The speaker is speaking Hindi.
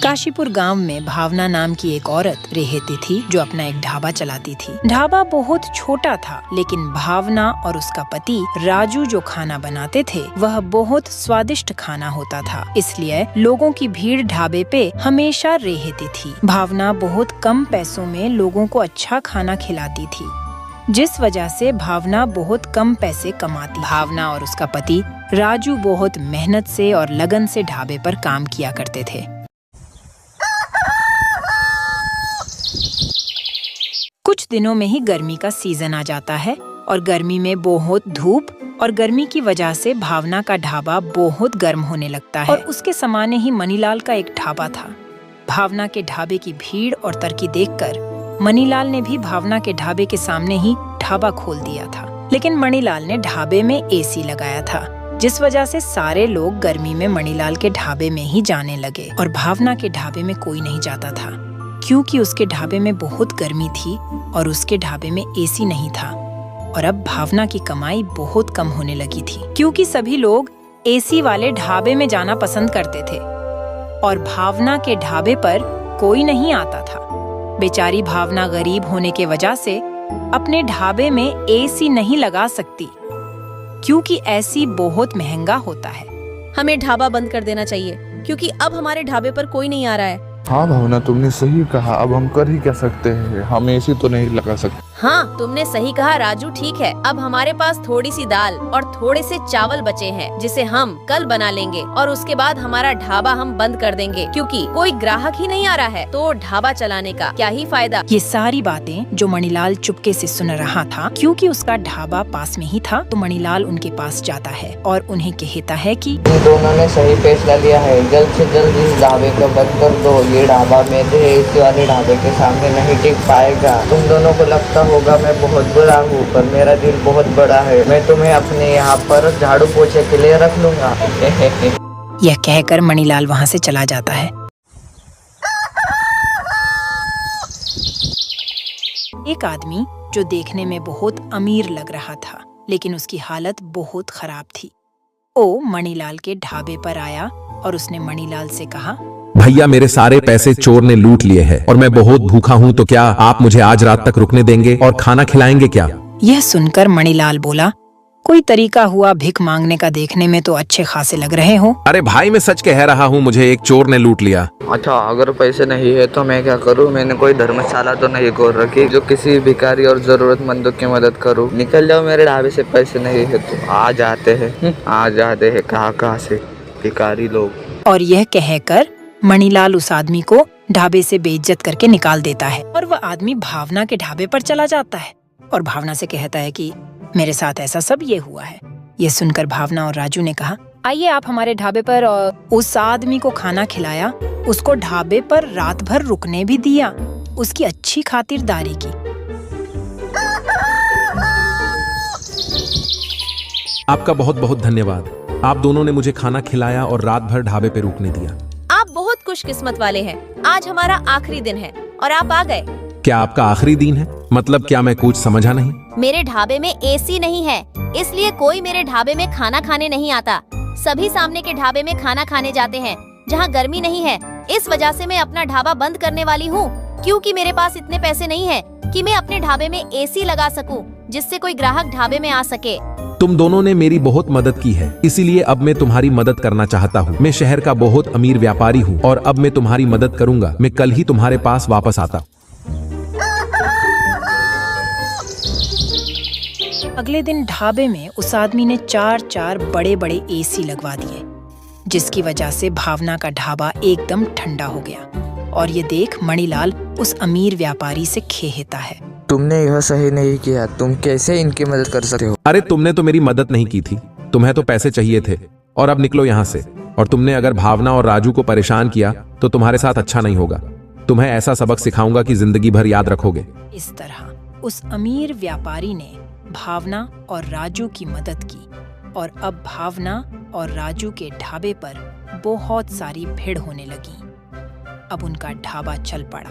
काशीपुर गांव में भावना नाम की एक औरत रहती थी जो अपना एक ढाबा चलाती थी। ढाबा बहुत छोटा था, लेकिन भावना और उसका पति राजू जो खाना बनाते थे वह बहुत स्वादिष्ट खाना होता था, इसलिए लोगों की भीड़ ढाबे पे हमेशा रहती थी। भावना बहुत कम पैसों में लोगों को अच्छा खाना खिलाती थी, जिस वजह से भावना बहुत कम पैसे कमाती। भावना और उसका पति राजू बहुत मेहनत से और लगन से ढाबे पर काम किया करते थे। कुछ दिनों में ही गर्मी का सीजन आ जाता है और गर्मी में बहुत धूप और गर्मी की वजह से भावना का ढाबा बहुत गर्म होने लगता है और उसके सामने ही मनीलाल का एक ढाबा था। भावना के ढाबे की भीड़ और तरक्की देखकर मनीलाल ने भी भावना के ढाबे के सामने ही ढाबा खोल दिया था, लेकिन मनीलाल ने ढाबे में एसी लगाया था, जिस वजह से सारे लोग गर्मी में मनीलाल के ढाबे में ही जाने लगे और भावना के ढाबे में कोई नहीं जाता था, क्योंकि उसके ढाबे में बहुत गर्मी थी और उसके ढाबे में एसी नहीं था। और अब भावना की कमाई बहुत कम होने लगी थी, क्योंकि सभी लोग एसी वाले ढाबे में जाना पसंद करते थे और भावना के ढाबे पर कोई नहीं आता था। बेचारी भावना गरीब होने के वजह से अपने ढाबे में एसी नहीं लगा सकती, क्योंकि एसी बहुत महंगा होता है। हमें ढाबा बंद कर देना चाहिए, क्योंकि अब हमारे ढाबे पर कोई नहीं आ रहा है। हाँ भावना, तुमने सही कहा। अब हम कर ही क्या सकते हैं, हम एसी तो नहीं लगा सकते। हाँ, तुमने सही कहा राजू, ठीक है। अब हमारे पास थोड़ी सी दाल और थोड़े से चावल बचे हैं, जिसे हम कल बना लेंगे और उसके बाद हमारा ढाबा हम बंद कर देंगे, क्योंकि कोई ग्राहक ही नहीं आ रहा है, तो ढाबा चलाने का क्या ही फायदा। ये सारी बातें जो मणिलाल चुपके से सुन रहा था, क्योंकि उसका ढाबा पास में ही था, तो मणिलाल उनके पास जाता है और उन्हें कहता है कि इन दोनों ने सही फैसला लिया है, जल्द से जल्द इस ढाबे को बंद कर दो। ये ढाबा मेरे एसी वाले ढाबे के सामने नहीं टिक पाएगा। तुम दोनों को लगता होगा मैं बहुत बुरा हूँ, पर मेरा दिल बहुत बड़ा है। मैं तुम्हें अपने यहाँ पर झाड़ू पोछे के लिए रख लूंगा। यह कहकर मणिलाल वहाँ से चला जाता है। एक आदमी जो देखने में बहुत अमीर लग रहा था, लेकिन उसकी हालत बहुत खराब थी, वो मणिलाल के ढाबे पर आया और उसने मणिलाल से कहा, भैया मेरे सारे पैसे चोर ने लूट लिए हैं और मैं बहुत भूखा हूँ, तो क्या आप मुझे आज रात तक रुकने देंगे और खाना खिलाएंगे क्या? यह सुनकर मणिलाल बोला, कोई तरीका हुआ भिख मांगने का, देखने में तो अच्छे खासे लग रहे हो। अरे भाई मैं सच कह रहा हूँ, मुझे एक चोर ने लूट लिया। अच्छा, अगर पैसे नहीं है तो मैं क्या करूँ? मैंने कोई धर्मशाला तो नहीं खोल रखी जो किसी भिखारी और जरूरतमंदों की मदद करूँ। निकल जाओ, मेरे ढाबे से पैसे नहीं है तो आ जाते हैं कहाँ से भिखारी लोग। और यह कहकर मणिलाल उस आदमी को ढाबे से बेइज्जत करके निकाल देता है और वह आदमी भावना के ढाबे पर चला जाता है और भावना से कहता है कि मेरे साथ ऐसा सब ये हुआ है। ये सुनकर भावना और राजू ने कहा, आइए आप हमारे ढाबे पर। और उस आदमी को खाना खिलाया, उसको ढाबे पर रात भर रुकने भी दिया, उसकी अच्छी खातिरदारी की। आपका बहुत बहुत धन्यवाद, आप दोनों ने मुझे खाना खिलाया और रात भर ढाबे पे रुकने दिया। आप बहुत खुशकिस्मत वाले हैं। आज हमारा आखिरी दिन है और आप आ गए। क्या आपका आखिरी दिन है? मतलब क्या मैं कुछ समझा नहीं। मेरे ढाबे में एसी नहीं है, इसलिए कोई मेरे ढाबे में खाना खाने नहीं आता। सभी सामने के ढाबे में खाना खाने जाते हैं जहाँ गर्मी नहीं है। इस वजह से मैं अपना ढाबा बंद करने वाली हूँ, क्योंकि मेरे पास इतने पैसे नहीं है कि मैं अपने ढाबे में एसी लगा सकूं, जिससे कोई ग्राहक ढाबे में आ सके। तुम दोनों ने मेरी बहुत मदद की है, इसीलिए अब मैं तुम्हारी मदद करना चाहता हूँ। मैं शहर का बहुत अमीर व्यापारी हूँ और अब मैं तुम्हारी मदद करूँगा। मैं कल ही तुम्हारे पास वापस आता। अगले दिन ढाबे में उस आदमी ने 4 बड़े बड़े एसी लगवा दिए, जिसकी वजह से भावना का ढाबा एकदम ठंडा हो गया। और ये देख मणिलाल उस अमीर व्यापारी से खेहता है, तुमने यह सही नहीं किया। तुम कैसे इनकी मदद कर सकते हो? अरे तुमने तो मेरी मदद नहीं की थी, तुम्हें तो पैसे चाहिए थे और अब निकलो यहाँ से। और तुमने अगर भावना और राजू को परेशान किया तो तुम्हारे साथ अच्छा नहीं होगा। तुम्हें ऐसा सबक सिखाऊंगा कि जिंदगी भर याद रखोगे। इस तरह उस अमीर व्यापारी ने भावना और राजू की मदद की और अब भावना और राजू के ढाबे पर बहुत सारी भीड़ होने लगी। अब उनका ढाबा चल पड़ा।